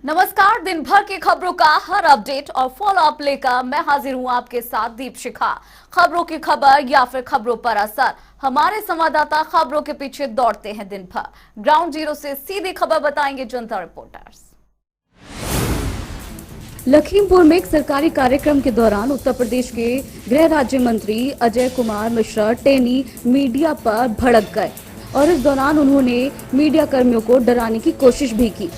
नमस्कार। दिन भर की खबरों का हर अपडेट और फॉलो अप लेकर मैं हाजिर हूं आपके साथ दीपशिखा। खबरों की खबर या फिर खबरों पर असर, हमारे संवाददाता खबरों के पीछे दौड़ते हैं दिन भर। ग्राउंड जीरो से सीधी खबर बताएंगे जनता रिपोर्टर्स। लखीमपुर में एक सरकारी कार्यक्रम के दौरान उत्तर प्रदेश के गृह राज्य मंत्री अजय कुमार मिश्रा टेनी मीडिया पर भड़क गए और इस दौरान उन्होंने मीडिया कर्मियों को डराने की कोशिश भी की।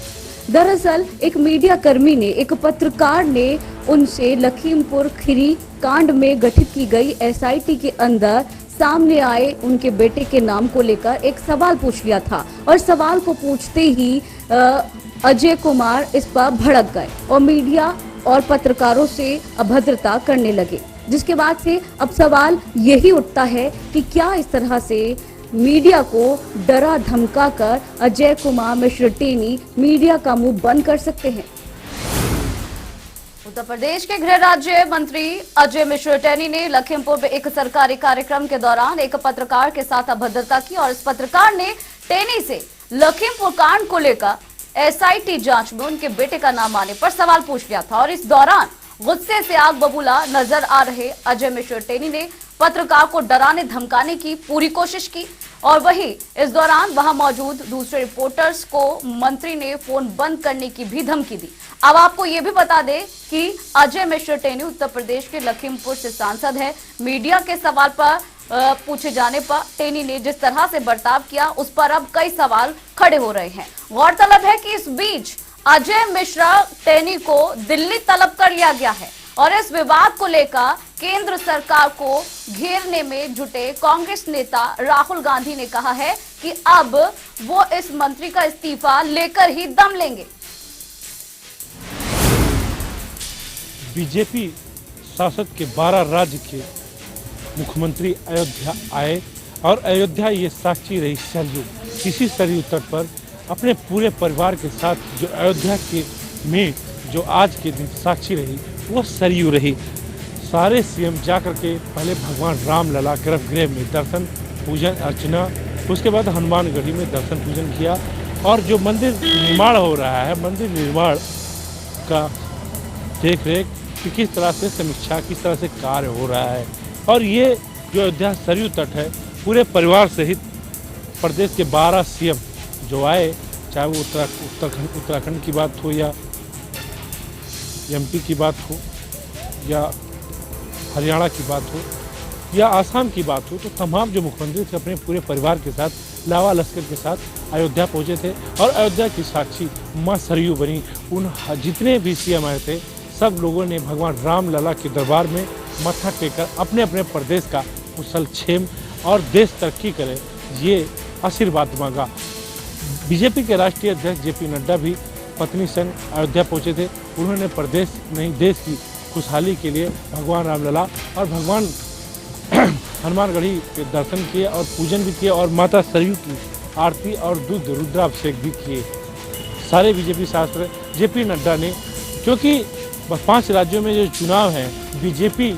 दरअसल एक मीडिया कर्मी ने, एक पत्रकार ने उनसे लखीमपुर खीरी कांड में गठित की गई एसआईटी के अंदर सामने आए उनके बेटे के नाम को लेकर एक सवाल पूछ लिया था और सवाल को पूछते ही अजय कुमार इस पर भड़क गए और मीडिया और पत्रकारों से अभद्रता करने लगे, जिसके बाद से अब सवाल यही उठता है कि क्या इस तरह से मीडिया को डरा धमका कर अजय कुमार मिश्रा टेनी मीडिया का मुंह बंद कर सकते हैं। उत्तर प्रदेश के गृह राज्य मंत्री अजय मिश्रा टेनी ने लखीमपुर में एक सरकारी कार्यक्रम के दौरान एक पत्रकार के साथ अभद्रता की और इस पत्रकार ने टेनी से लखीमपुर कांड को लेकर एसआईटी जांच में उनके बेटे का नाम आने पर सवाल पूछ लिया था और इस दौरान गुस्से से आग बबूला नजर आ रहे अजय मिश्रा टेनी ने पत्रकार को डराने धमकाने की पूरी कोशिश की और वहीं इस दौरान वहां मौजूद दूसरे रिपोर्टर्स को मंत्री ने फोन बंद करने की भी धमकी दी। अब आपको ये भी बता दें कि अजय मिश्रा टेनी उत्तर प्रदेश के लखीमपुर से सांसद है। मीडिया के सवाल पर पूछे जाने पर टेनी ने जिस तरह से बर्ताव किया उस पर अब कई सवाल खड़े हो रहे हैं। गौरतलब है कि इस बीच अजय मिश्रा टेनी को दिल्ली तलब कर लिया गया है और इस विवाद को लेकर केंद्र सरकार को घेरने में जुटे कांग्रेस नेता राहुल गांधी ने कहा है कि अब वो इस मंत्री का इस्तीफा लेकर ही दम लेंगे। बीजेपी शासक के 12 राज्य के मुख्यमंत्री अयोध्या आए और अयोध्या ये साक्षी रही सरयू, इसी सरयू तट पर अपने पूरे परिवार के साथ जो अयोध्या के में जो आज के दिन साक्षी रही वो सरयू रही। सारे सीएम जाकर के पहले भगवान राम लला गर्भगृह में दर्शन पूजन अर्चना, उसके बाद हनुमानगढ़ी में दर्शन पूजन किया और जो मंदिर निर्माण हो रहा है, मंदिर निर्माण का देख रेख कि किस तरह से समीक्षा, किस तरह से कार्य हो रहा है और ये जो अयोध्या सरयू तट है पूरे परिवार सहित प्रदेश के 12 सीएम जो आए, चाहे वो उत्तराखंड की बात हो या एमपी की बात हो या हरियाणा की बात हो या आसाम की बात हो, तो तमाम जो मुख्यमंत्री थे अपने पूरे परिवार के साथ लावा लश्कर के साथ अयोध्या पहुंचे थे और अयोध्या की साक्षी मां सरयू बनी। उन जितने भी सीएम आए थे सब लोगों ने भगवान राम लला के दरबार में मत्था टेकर अपने अपने प्रदेश का कुशल क्षेम और देश तरक्की करे ये आशीर्वाद मांगा। बीजेपी के राष्ट्रीय अध्यक्ष जेपी नड्डा भी पत्नी संग अयोध्या पहुंचे थे। उन्होंने प्रदेश नहीं देश की खुशहाली के लिए भगवान रामलला और भगवान हनुमानगढ़ी के दर्शन किए और पूजन भी किए और माता सरयू की आरती और दूध रुद्राभिषेक भी किए। सारे बीजेपी शास्त्र जेपी नड्डा ने, क्योंकि 5 राज्यों में जो चुनाव है बीजेपी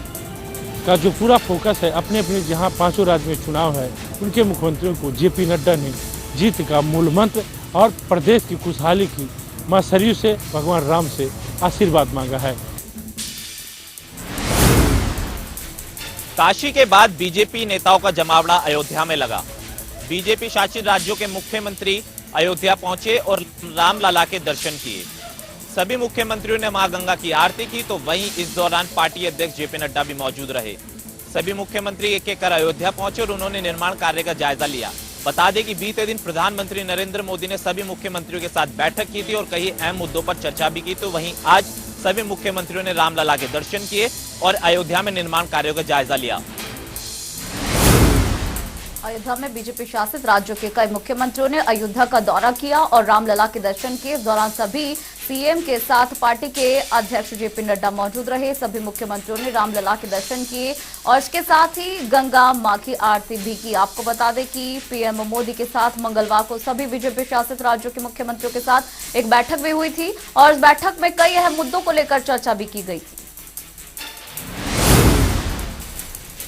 का जो पूरा फोकस है अपने अपने जहां 5 राज्य में चुनाव है उनके मुख्यमंत्रियों को जेपी नड्डा ने जीत का मूल मंत्र और प्रदेश की खुशहाली की मां सरयू से भगवान राम से आशीर्वाद मांगा है। काशी के बाद बीजेपी नेताओं का जमावड़ा अयोध्या में लगा। बीजेपी शासित राज्यों के मुख्यमंत्री अयोध्या पहुंचे और रामलला के दर्शन किए। सभी मुख्यमंत्रियों ने मां गंगा की आरती की, तो वहीं इस दौरान पार्टी अध्यक्ष जेपी नड्डा भी मौजूद रहे। सभी मुख्यमंत्री एक एक कर अयोध्या पहुंचे और उन्होंने निर्माण कार्य का जायजा लिया। बता दें कि बीते दिन प्रधानमंत्री नरेंद्र मोदी ने सभी मुख्यमंत्रियों के साथ बैठक की थी और कई अहम मुद्दों पर चर्चा भी की। तो वहीं आज सभी मुख्यमंत्रियों ने रामलला के दर्शन किए और अयोध्या में निर्माण कार्यों का जायजा लिया। अयोध्या में बीजेपी शासित राज्यों के कई मुख्यमंत्रियों ने अयोध्या का दौरा किया और रामलला के दर्शन किए। इस दौरान सभी सीएम के साथ पार्टी के अध्यक्ष जेपी नड्डा मौजूद रहे। सभी मुख्यमंत्रियों ने रामलला के दर्शन किए और इसके साथ ही गंगा मां की आरती भी की। आपको बता दें कि पीएम मोदी के साथ मंगलवार को सभी बीजेपी शासित राज्यों के मुख्यमंत्रियों के साथ एक बैठक भी हुई थी और इस बैठक में कई अहम मुद्दों को लेकर चर्चा भी की गई थी।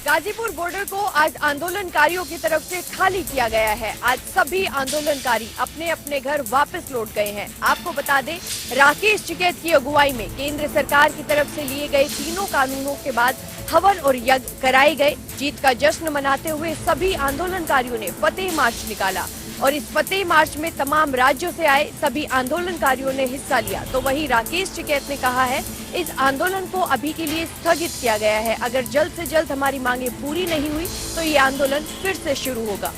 गाजीपुर बॉर्डर को आज आंदोलनकारियों की तरफ से खाली किया गया है। आज सभी आंदोलनकारी अपने अपने घर वापस लौट गए हैं। आपको बता दें, राकेश टिकैत की अगुवाई में केंद्र सरकार की तरफ से लिए गए तीनों कानूनों के बाद हवन और यज्ञ कराए गए। जीत का जश्न मनाते हुए सभी आंदोलनकारियों ने फतेह मार्च निकाला और इस फतेह मार्च में तमाम राज्यों से आए सभी आंदोलनकारियों ने हिस्सा लिया। तो वहीं राकेश टिकैत ने कहा है, इस आंदोलन को अभी के लिए स्थगित किया गया है। अगर जल्द से जल्द हमारी मांगे पूरी नहीं हुई तो ये आंदोलन फिर से शुरू होगा।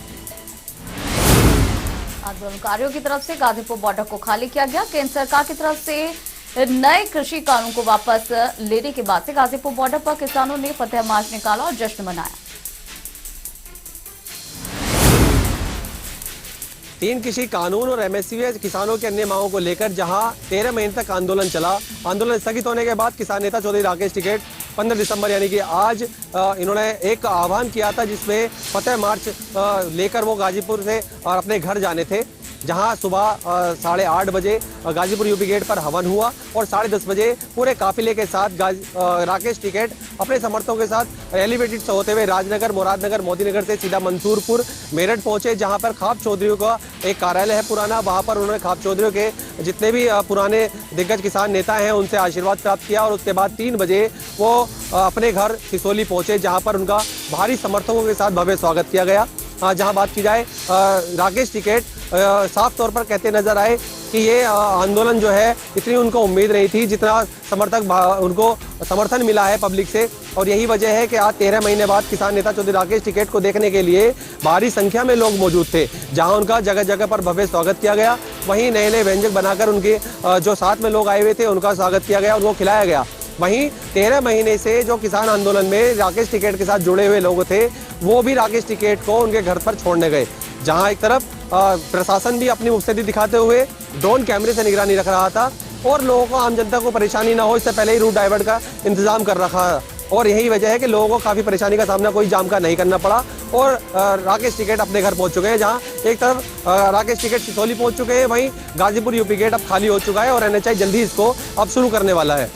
आंदोलनकारियों की तरफ से गाजीपुर बॉर्डर को खाली किया गया। केंद्र सरकार की तरफ से नए कृषि कानून को वापस लेने के बाद से गाजीपुर बॉर्डर पर किसानों ने फतेह मार्च निकाला और जश्न मनाया। 3 कृषि कानून और एमएसपी किसानों के अन्य मांगों को लेकर जहां 13 महीने तक आंदोलन चला। आंदोलन स्थगित होने के बाद किसान नेता चौधरी राकेश टिकैत 15 दिसंबर यानी कि आज इन्होंने एक आह्वान किया था जिसमें फतेह मार्च लेकर वो गाजीपुर से और अपने घर जाने थे। जहां सुबह 8:30 बजे गाजीपुर यूपी गेट पर हवन हुआ और 10:30 बजे पूरे काफिले के साथ राकेश टिकैत अपने समर्थकों के साथ एलिवेटेड से होते हुए राजनगर, मुरादनगर, मोदीनगर से सीधा मंसूरपुर, मेरठ पहुंचे, जहां पर खाप चौधरी का एक कार्यालय है पुराना। वहां पर उन्होंने खाप चौधरी के जितने भी पुराने दिग्गज किसान नेता हैं उनसे आशीर्वाद प्राप्त किया और उसके बाद 3 बजे वो अपने घर सिसोली पहुंचे, जहां पर उनका भारी समर्थकों के साथ भव्य स्वागत किया गया। जहां बात की जाए, राकेश टिकैत साफ तौर पर कहते नजर आए कि ये आंदोलन जो है इतनी उनको उम्मीद नहीं थी जितना उनको समर्थन मिला है पब्लिक से। और यही वजह है कि आज 13 महीने बाद किसान नेता चौधरी राकेश टिकैत को देखने के लिए भारी संख्या में लोग मौजूद थे, जहां उनका जगह जगह पर भव्य स्वागत किया गया। वहीं नए नए व्यंजन बनाकर उनके जो साथ में लोग आए हुए थे उनका स्वागत किया गया, उनको खिलाया गया। वहीं 13 महीने से जो किसान आंदोलन में राकेश टिकैत के साथ जुड़े हुए लोग थे वो भी राकेश टिकैत को उनके घर पर छोड़ने गए, जहां एक तरफ प्रशासन भी अपनी मुस्तैदी दिखाते हुए ड्रोन कैमरे से निगरानी रख रहा था और लोगों को, आम जनता को परेशानी ना हो इससे पहले ही रूट डाइवर्ट का इंतजाम कर रखा है। और यही वजह है कि लोगों को काफी परेशानी का सामना कोई जाम का नहीं करना पड़ा और राकेश टिकैत अपने घर पहुंच चुके हैं। जहां एक तरफ राकेश टिकैत सिसोली पहुंच चुके हैं, वहीं गाजीपुर यूपी गेट अब खाली हो चुका है और एनएचआई जल्दी इसको अब शुरू करने वाला है।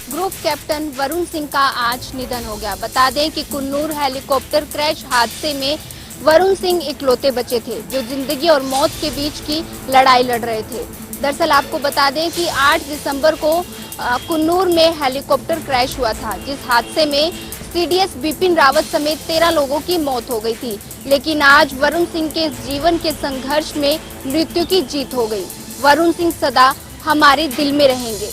ग्रुप कैप्टन वरुण सिंह का आज निधन हो गया। बता दें कि कुन्नूर हेलीकॉप्टर क्रैश हादसे में वरुण सिंह इकलौते बचे थे जो जिंदगी और मौत के बीच की लड़ाई लड़ रहे थे। दरअसल आपको बता दें कि 8 दिसंबर को कुन्नूर में हेलीकॉप्टर क्रैश हुआ था, जिस हादसे में सीडीएस बिपिन रावत समेत 13 लोगों की मौत हो गई थी। लेकिन आज वरुण सिंह के जीवन के संघर्ष में मृत्यु की जीत हो गई। वरुण सिंह सदा हमारे दिल में रहेंगे।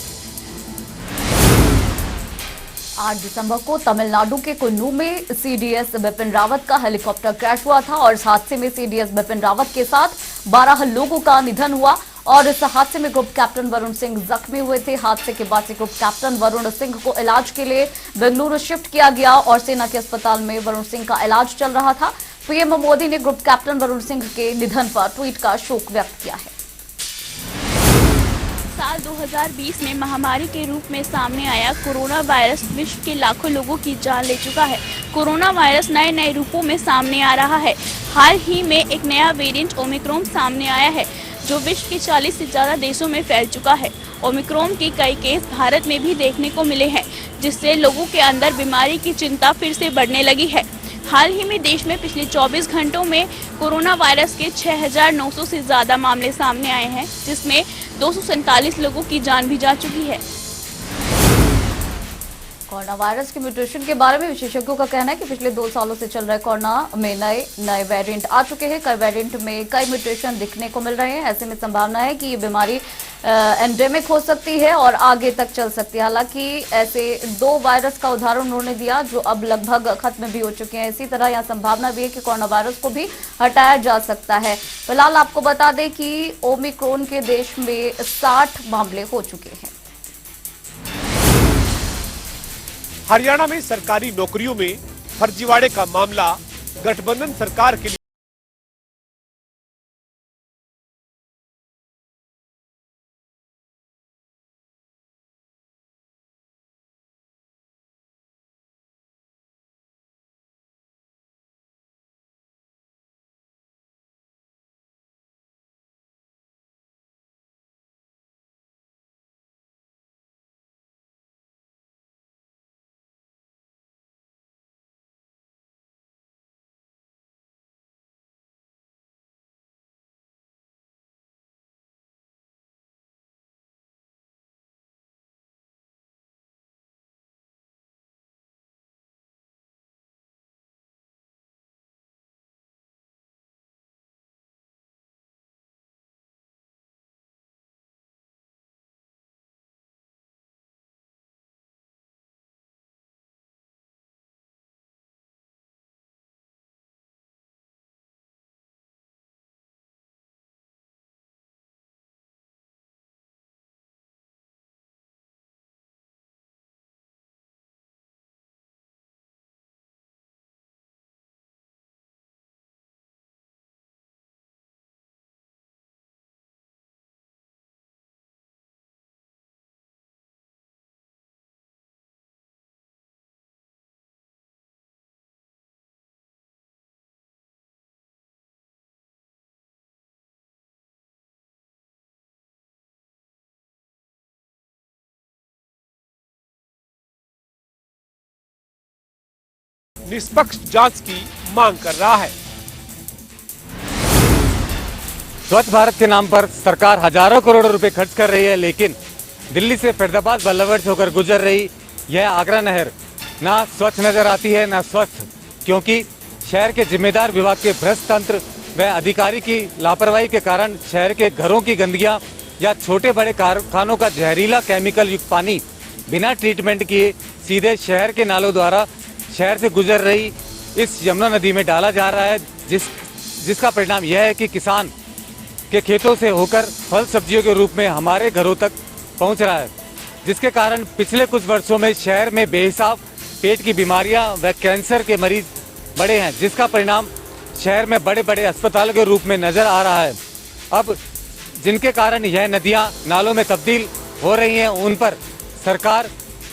8 दिसंबर को तमिलनाडु के कुन्नूर में सीडीएस बिपिन रावत का हेलीकॉप्टर क्रैश हुआ था और इस हादसे में सीडीएस बिपिन रावत के साथ 12 लोगों का निधन हुआ और इस हादसे में ग्रुप कैप्टन वरुण सिंह जख्मी हुए थे। हादसे के बाद से ग्रुप कैप्टन वरुण सिंह को इलाज के लिए बेंगलुरु शिफ्ट किया गया और सेना के अस्पताल में वरुण सिंह का इलाज चल रहा था। पीएम मोदी ने ग्रुप कैप्टन वरुण सिंह के निधन पर ट्वीट कर शोक व्यक्त किया है। साल 2020 में महामारी के रूप में सामने आया कोरोना वायरस विश्व के लाखों लोगों की जान ले चुका है। कोरोना वायरस नए नए रूपों में सामने आ रहा है। हाल ही में एक नया वेरिएंट ओमिक्रॉन सामने आया है जो विश्व के 40 से ज्यादा देशों में फैल चुका है। ओमिक्रॉन के कई केस भारत में भी देखने को मिले हैं, जिससे लोगों के अंदर बीमारी की चिंता फिर से बढ़ने लगी है। हाल ही में देश में पिछले 24 घंटों में कोरोना वायरस के 6,900 से ज्यादा मामले सामने आए हैं, जिसमें 247 लोगों की जान भी जा चुकी है। कोरोना वायरस के म्यूटेशन के बारे में विशेषज्ञों का कहना है कि पिछले 2 सालों से चल रहे कोरोना में नए वेरिएंट आ चुके हैं। कई वेरिएंट में कई म्यूटेशन दिखने को मिल रहे हैं। ऐसे में संभावना है कि ये बीमारी एंडेमिक हो सकती है और आगे तक चल सकती है। हालांकि ऐसे 2 वायरस का उदाहरण उन्होंने दिया जो अब लगभग खत्म भी हो चुके हैं। इसी तरह यहाँ संभावना भी है कि कोरोना वायरस को भी हटाया जा सकता है। फिलहाल आपको बता दें कि ओमिक्रॉन के देश में 60 मामले हो चुके हैं। हरियाणा में सरकारी नौकरियों में फर्जीवाड़े का मामला गठबंधन सरकार के लिए निष्पक्ष जांच की मांग कर रहा है। स्वच्छ भारत के नाम पर सरकार हजारों करोड़ रुपए खर्च कर रही है, लेकिन दिल्ली से फरीदाबाद बल्लभगढ़ से होकर गुजर रही यह आगरा नहर ना स्वच्छ नजर आती है ना स्वस्थ, क्योंकि शहर के जिम्मेदार विभाग के भ्रष्ट तंत्र व अधिकारी की लापरवाही के कारण शहर के घरों की गंदगियां या छोटे बड़े कारखानों का जहरीला केमिकल युक्त पानी बिना ट्रीटमेंट किए सीधे शहर के नालों द्वारा शहर से गुजर रही इस यमुना नदी में डाला जा रहा है, जिसका परिणाम यह है कि किसान के खेतों से होकर फल सब्जियों के रूप में हमारे घरों तक पहुंच रहा है, जिसके कारण पिछले कुछ वर्षों में शहर में बेहिसाब पेट की बीमारियां व कैंसर के मरीज बढ़े हैं, जिसका परिणाम शहर में बड़े बड़े अस्पतालों के रूप में नजर आ रहा है। अब जिनके कारण यह नदियां नालों में तब्दील हो रही हैं, उन पर सरकार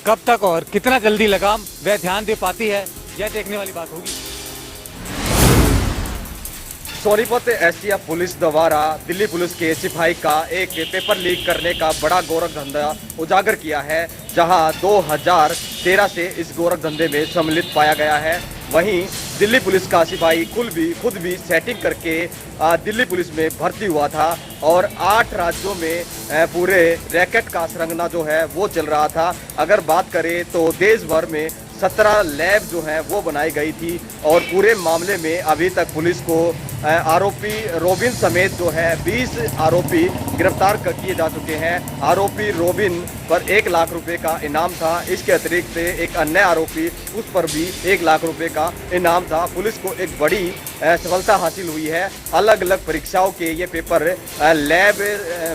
कब तक और कितना जल्दी लगाम व ध्यान दे पाती है, यह देखने वाली बात होगी। सोनीपत एसटीएफ पुलिस द्वारा दिल्ली पुलिस के सिपाही का एक पेपर लीक करने का बड़ा गोरख धंधा उजागर किया है, जहां 2013 से इस गोरख धंधे में सम्मिलित पाया गया है। वहीं दिल्ली पुलिस का सिपाही खुद भी सेटिंग करके दिल्ली पुलिस में भर्ती हुआ था और 8 राज्यों में पूरे रैकेट का सरंगना जो है वो चल रहा था। अगर बात करें तो देश भर में 17 लैब जो है वो बनाई गई थी और पूरे मामले में अभी तक पुलिस को आरोपी रोबिन समेत जो है 20 आरोपी गिरफ्तार किए जा चुके हैं। आरोपी रोबिन पर 1 लाख रुपए का इनाम था। इसके अतिरिक्त एक अन्य आरोपी उस पर भी 1 लाख रुपए का इनाम था। पुलिस को एक बड़ी सफलता हासिल हुई है। अलग अलग परीक्षाओं के ये पेपर लैब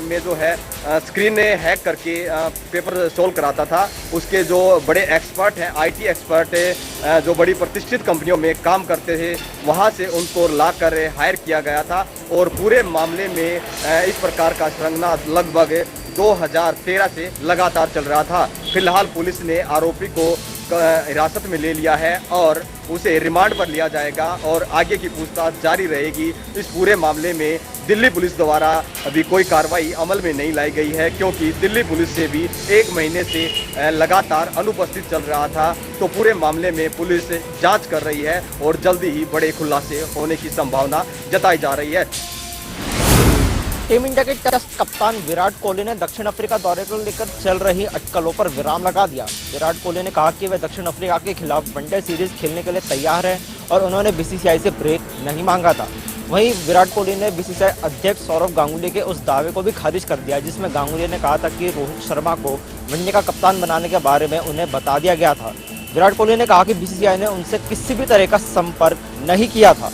में जो है स्क्रीन हैक करके पेपर सोल्व कराता था। उसके जो बड़े एक्सपर्ट हैं, IT एक्सपर्ट जो बड़ी प्रतिष्ठित कंपनियों में काम करते थे, वहाँ से उनको ला कर हायर किया गया था और पूरे मामले में इस प्रकार का सरंगना लगभग 2013 से लगातार चल रहा था। फिलहाल पुलिस ने आरोपी को हिरासत में ले लिया है और उसे रिमांड पर लिया जाएगा और आगे की पूछताछ जारी रहेगी। इस पूरे मामले में दिल्ली पुलिस द्वारा अभी कोई कार्रवाई अमल में नहीं लाई गई है, क्योंकि दिल्ली पुलिस से भी 1 महीने से लगातार अनुपस्थित चल रहा था। तो पूरे मामले में पुलिस जांच कर रही है और जल्दी ही बड़े खुलासे होने की संभावना जताई जा रही है। टीम इंडिया के टेस्ट कप्तान विराट कोहली ने दक्षिण अफ्रीका दौरे को लेकर चल रही अटकलों पर विराम लगा दिया। विराट कोहली ने कहा कि वे दक्षिण अफ्रीका के खिलाफ वनडे सीरीज खेलने के लिए तैयार हैं और उन्होंने BCCI से ब्रेक नहीं मांगा था। वहीं विराट कोहली ने BCCI अध्यक्ष सौरव गांगुली के उस दावे को भी खारिज कर दिया जिसमें गांगुली ने कहा था कि रोहित शर्मा को वनडे का कप्तान बनाने के बारे में उन्हें बता दिया गया था। विराट कोहली ने कहा कि BCCI ने उनसे किसी भी तरह का संपर्क नहीं किया था।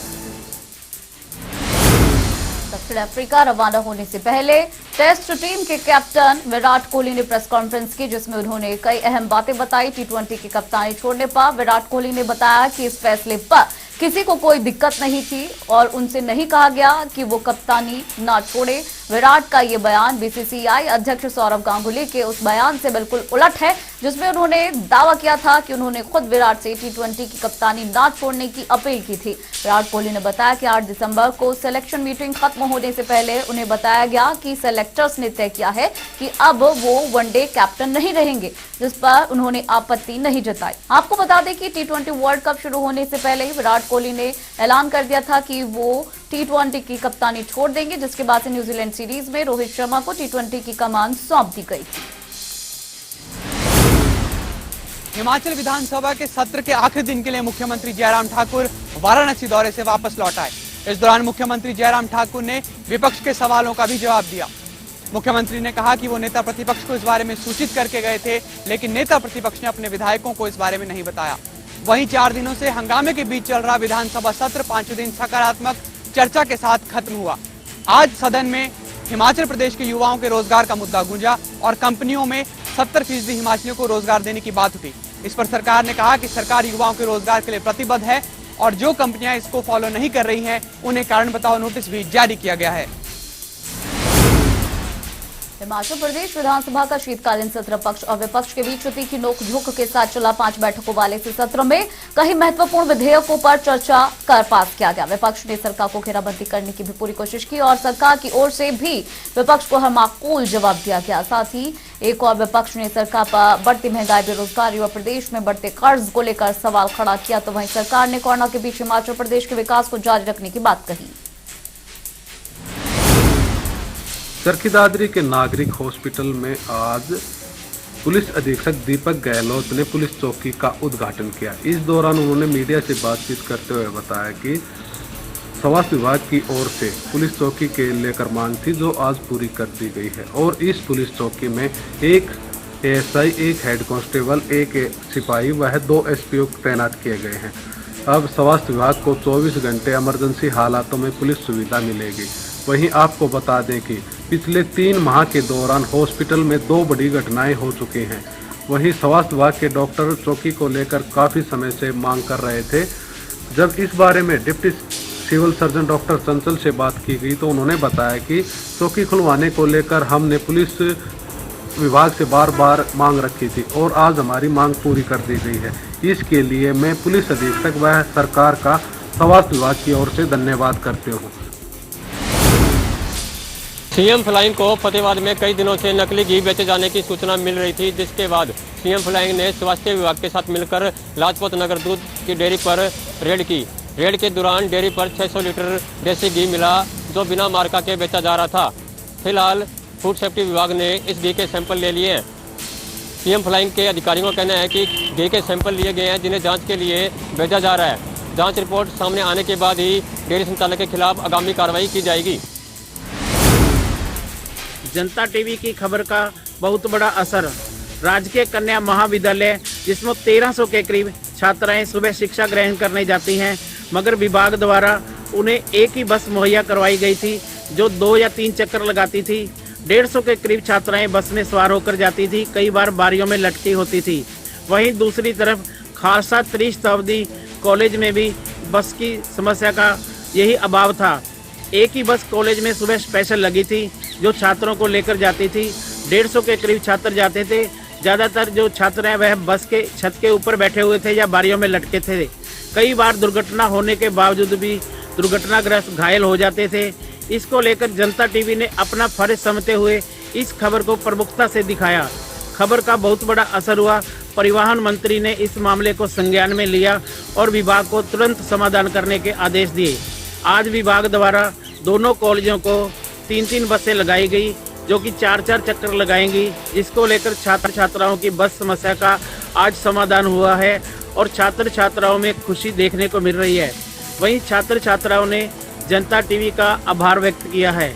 दक्षिण अफ्रीका रवाना होने से पहले टेस्ट टीम के कैप्टन विराट कोहली ने प्रेस कॉन्फ्रेंस की, जिसमें उन्होंने कई अहम बातें बताई। T20 की कप्तानी छोड़ने पर विराट कोहली ने बताया कि इस फैसले पर किसी को कोई दिक्कत नहीं थी और उनसे नहीं कहा गया कि वो कप्तानी ना छोड़े। विराट का ये बयान BCCI अध्यक्ष सौरव गांगुली के उस बयान से बिल्कुल उलट है, जिसमें उन्होंने दावा किया था कि उन्होंने खुद विराट से T20 की कप्तानी ना छोड़ने की अपील की थी। विराट कोहली ने बताया कि 8 दिसंबर को सिलेक्शन मीटिंग खत्म होने से पहले उन्हें बताया गया कि सेलेक्टर्स ने तय किया है कि अब वो वनडे कैप्टन नहीं रहेंगे, जिस पर उन्होंने आपत्ति नहीं जताई। आपको बता दें कि T20 वर्ल्ड कप शुरू होने से पहले ही विराट कोहली ने ऐलान कर दिया था कि वो T20 की कप्तानी छोड़ देंगे, जिसके बाद से न्यूजीलैंड सीरीज में रोहित शर्मा को T20 की कमान सौंप दी गई थी। हिमाचल विधानसभा के सत्र के आखिरी दिन के लिए मुख्यमंत्री जयराम ठाकुर वाराणसी दौरे से वापस लौट आए। इस दौरान मुख्यमंत्री जयराम ठाकुर ने विपक्ष के सवालों का भी जवाब दिया। मुख्यमंत्री ने कहा कि वो नेता प्रतिपक्ष को इस बारे में सूचित करके गए थे, लेकिन नेता प्रतिपक्ष ने अपने विधायकों को इस बारे में नहीं बताया। वहीं 4 दिनों से हंगामे के बीच चल रहा विधानसभा सत्र 5वें दिन सकारात्मक चर्चा के साथ खत्म हुआ। आज सदन में हिमाचल प्रदेश के युवाओं के रोजगार का मुद्दा गूंजा और कंपनियों में 70% हिमाचलियों को रोजगार देने की बात उठी। इस पर सरकार ने कहा कि सरकार युवाओं के रोजगार के लिए प्रतिबद्ध है और जो कंपनियां इसको फॉलो नहीं कर रही हैं, उन्हें कारण बताओ नोटिस भी जारी किया गया है। हिमाचल प्रदेश विधानसभा का शीतकालीन सत्र पक्ष और विपक्ष के बीच तीखी नोकझोंक के साथ चला। 5 बैठकों वाले इस सत्र में कई महत्वपूर्ण विधेयकों पर चर्चा कर पास किया गया। विपक्ष ने सरकार को घेराबंदी करने की भी पूरी कोशिश की और सरकार की ओर से भी विपक्ष को हर माकूल जवाब दिया गया। साथ ही एक और विपक्ष ने सरकार पर बढ़ती महंगाई, बेरोजगारी और प्रदेश में बढ़ते कर्ज को लेकर सवाल खड़ा किया, तो वहीं सरकार ने कोरोना के बीच हिमाचल प्रदेश के विकास को जारी रखने की बात कही। चरखी दादरी के नागरिक हॉस्पिटल में आज पुलिस अधीक्षक दीपक गहलोत ने पुलिस चौकी का उद्घाटन किया। इस दौरान उन्होंने मीडिया से बातचीत करते हुए बताया कि स्वास्थ्य विभाग की ओर से पुलिस चौकी के लेकर मांग थी, जो आज पूरी कर दी गई है और इस पुलिस चौकी में एक एएसआई, एक हेड कांस्टेबल, एक सिपाही वह 2 एसपीओ तैनात किए गए हैं। अब स्वास्थ्य विभाग को 24 घंटे इमरजेंसी हालातों में पुलिस सुविधा मिलेगी। वहीं आपको बता दें कि पिछले 3 माह के दौरान हॉस्पिटल में 2 बड़ी घटनाएं हो चुकी हैं। वहीं स्वास्थ्य विभाग के डॉक्टर चौकी को लेकर काफ़ी समय से मांग कर रहे थे। जब इस बारे में डिप्टी सिविल सर्जन डॉक्टर चंचल से बात की गई तो उन्होंने बताया कि चौकी खुलवाने को लेकर हमने पुलिस विभाग से बार बार मांग रखी थी और आज हमारी मांग पूरी कर दी गई है। इसके लिए मैं पुलिस अधीक्षक व सरकार का स्वास्थ्य विभाग की ओर से धन्यवाद करते हूँ। सीएम फ्लाइंग को फतेहाबाद में कई दिनों से नकली घी बेचे जाने की सूचना मिल रही थी, जिसके बाद सीएम फ्लाइंग ने स्वास्थ्य विभाग के साथ मिलकर लाजपत नगर दूध की डेयरी पर रेड की। रेड के दौरान डेयरी पर 600 लीटर देसी घी मिला, जो बिना मार्का के बेचा जा रहा था। फिलहाल फूड सेफ्टी विभाग ने इस घी के सैंपल ले लिए हैं। सीएम फ्लाइंग के अधिकारियों का कहना है कि घी के सैंपल लिए गए हैं, जिन्हें जाँच के लिए भेजा जा रहा है। जाँच रिपोर्ट सामने आने के बाद ही डेयरी संचालक के खिलाफ आगामी कार्रवाई की जाएगी। जनता टीवी की खबर का बहुत बड़ा असर। राजकीय कन्या महाविद्यालय, जिसमें 1300 के करीब छात्राएं सुबह शिक्षा ग्रहण करने जाती हैं, मगर विभाग द्वारा उन्हें एक ही बस मुहैया करवाई गई थी, जो 2 या 3 चक्कर लगाती थी। 150 के करीब छात्राएं बस में सवार होकर जाती थी, कई बार बारियों में लटकी होती थी। वहीं दूसरी तरफ खालसा त्रिशताब्दी कॉलेज में भी बस की समस्या का यही अभाव था। एक ही बस कॉलेज में सुबह स्पेशल लगी थी, जो छात्रों को लेकर जाती थी। 150 के करीब छात्र जाते थे। ज़्यादातर जो छात्र हैं वह बस के छत के ऊपर बैठे हुए थे या बारियों में लटके थे। कई बार दुर्घटना होने के बावजूद भी दुर्घटनाग्रस्त घायल हो जाते थे। इसको लेकर जनता टीवी ने अपना फर्ज समझते हुए इस खबर को प्रमुखता से दिखाया। खबर का बहुत बड़ा असर हुआ। परिवहन मंत्री ने इस मामले को संज्ञान में लिया और विभाग को तुरंत समाधान करने के आदेश दिए। आज विभाग द्वारा दोनों कॉलेजों को 3-3 बसें लगाई गई, जो कि 4-4 चक्कर लगाएंगी, जिसको लेकर छात्र छात्राओं की बस समस्या का आज समाधान हुआ है और छात्र छात्राओं में खुशी देखने को मिल रही है। वहीं छात्र छात्राओं ने जनता टीवी का आभार व्यक्त किया है।